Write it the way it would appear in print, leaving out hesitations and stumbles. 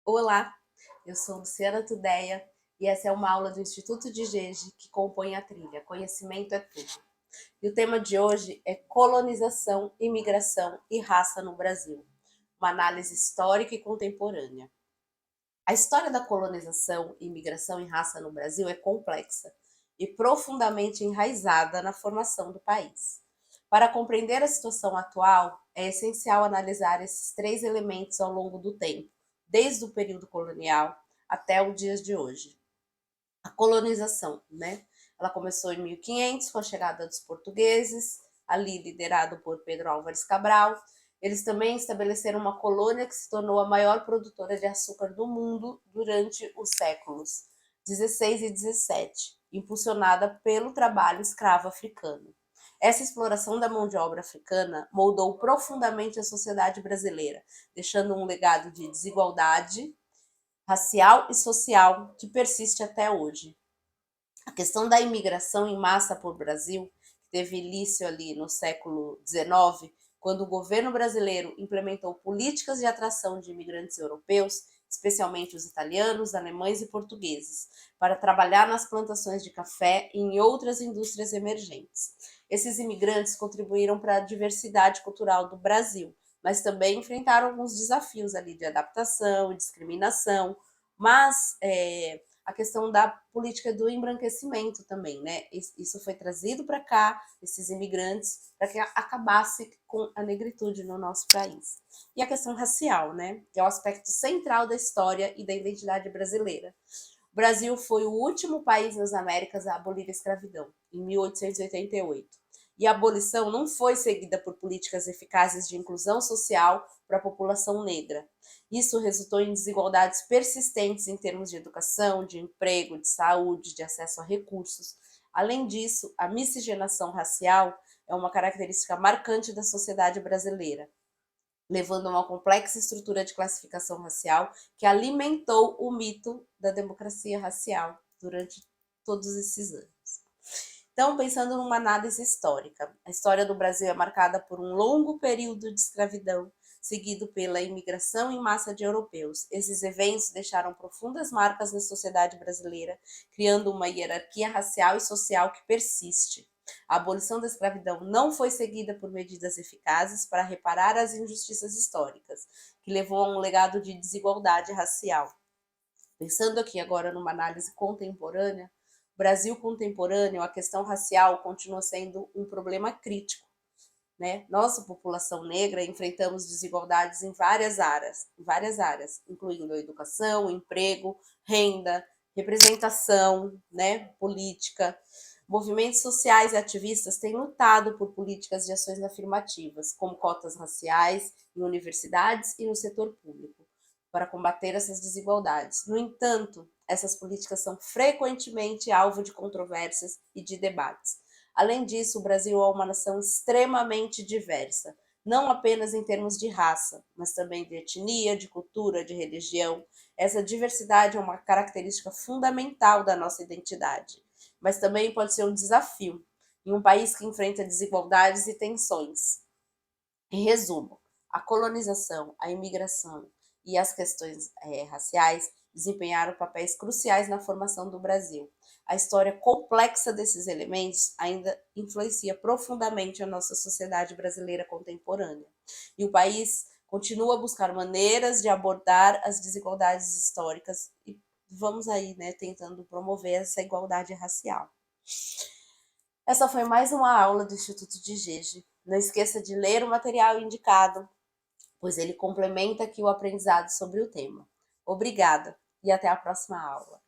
Olá, eu sou Luciana Tudeia e essa é uma aula do Instituto de Gege que compõe a trilha Conhecimento é Tudo. E o tema de hoje é colonização, imigração e raça no Brasil, uma análise histórica e contemporânea. A história da colonização, imigração e raça no Brasil é complexa e profundamente enraizada na formação do país. Para compreender a situação atual, é essencial analisar esses três elementos ao longo do tempo, desde o período colonial até os dias de hoje. A colonização, né? Ela começou em 1500 com a chegada dos portugueses, ali liderado por Pedro Álvares Cabral. Eles também estabeleceram uma colônia que se tornou a maior produtora de açúcar do mundo durante os séculos 16 e 17, impulsionada pelo trabalho escravo africano. Essa exploração da mão de obra africana moldou profundamente a sociedade brasileira, deixando um legado de desigualdade racial e social que persiste até hoje. A questão da imigração em massa para o Brasil, que teve início ali no século XIX, quando o governo brasileiro implementou políticas de atração de imigrantes europeus, especialmente os italianos, alemães e portugueses, para trabalhar nas plantações de café e em outras indústrias emergentes. Esses imigrantes contribuíram para a diversidade cultural do Brasil, mas também enfrentaram alguns desafios ali de adaptação e discriminação, mas a questão da política do embranquecimento também, né? Isso foi trazido para cá, esses imigrantes, para que acabasse com a negritude no nosso país. E a questão racial, né? Que é o aspecto central da história e da identidade brasileira. O Brasil foi o último país nas Américas a abolir a escravidão, em 1888. E a abolição não foi seguida por políticas eficazes de inclusão social para a população negra. Isso resultou em desigualdades persistentes em termos de educação, de emprego, de saúde, de acesso a recursos. Além disso, a miscigenação racial é uma característica marcante da sociedade brasileira, levando a uma complexa estrutura de classificação racial que alimentou o mito da democracia racial durante todos esses anos. Então, pensando numa análise histórica, a história do Brasil é marcada por um longo período de escravidão, seguido pela imigração em massa de europeus. Esses eventos deixaram profundas marcas na sociedade brasileira, criando uma hierarquia racial e social que persiste. A abolição da escravidão não foi seguida por medidas eficazes para reparar as injustiças históricas, que levou a um legado de desigualdade racial. Pensando aqui agora numa análise contemporânea, Brasil contemporâneo, a questão racial continua sendo um problema crítico, né? Nossa população negra enfrentamos desigualdades em várias áreas, incluindo a educação, emprego, renda, representação, né, política. Movimentos sociais e ativistas têm lutado por políticas de ações afirmativas, como cotas raciais em universidades e no setor público, para combater essas desigualdades. No entanto, essas políticas são frequentemente alvo de controvérsias e de debates. Além disso, o Brasil é uma nação extremamente diversa, não apenas em termos de raça, mas também de etnia, de cultura, de religião. Essa diversidade é uma característica fundamental da nossa identidade, mas também pode ser um desafio em um país que enfrenta desigualdades e tensões. Em resumo, a colonização, a imigração e as questões raciais desempenharam papéis cruciais na formação do Brasil. A história complexa desses elementos ainda influencia profundamente a nossa sociedade brasileira contemporânea. E o país continua a buscar maneiras de abordar as desigualdades históricas e vamos aí, né, tentando promover essa igualdade racial. Essa foi mais uma aula do Instituto de Gege. Não esqueça de ler o material indicado, pois ele complementa aqui o aprendizado sobre o tema. Obrigada e até a próxima aula.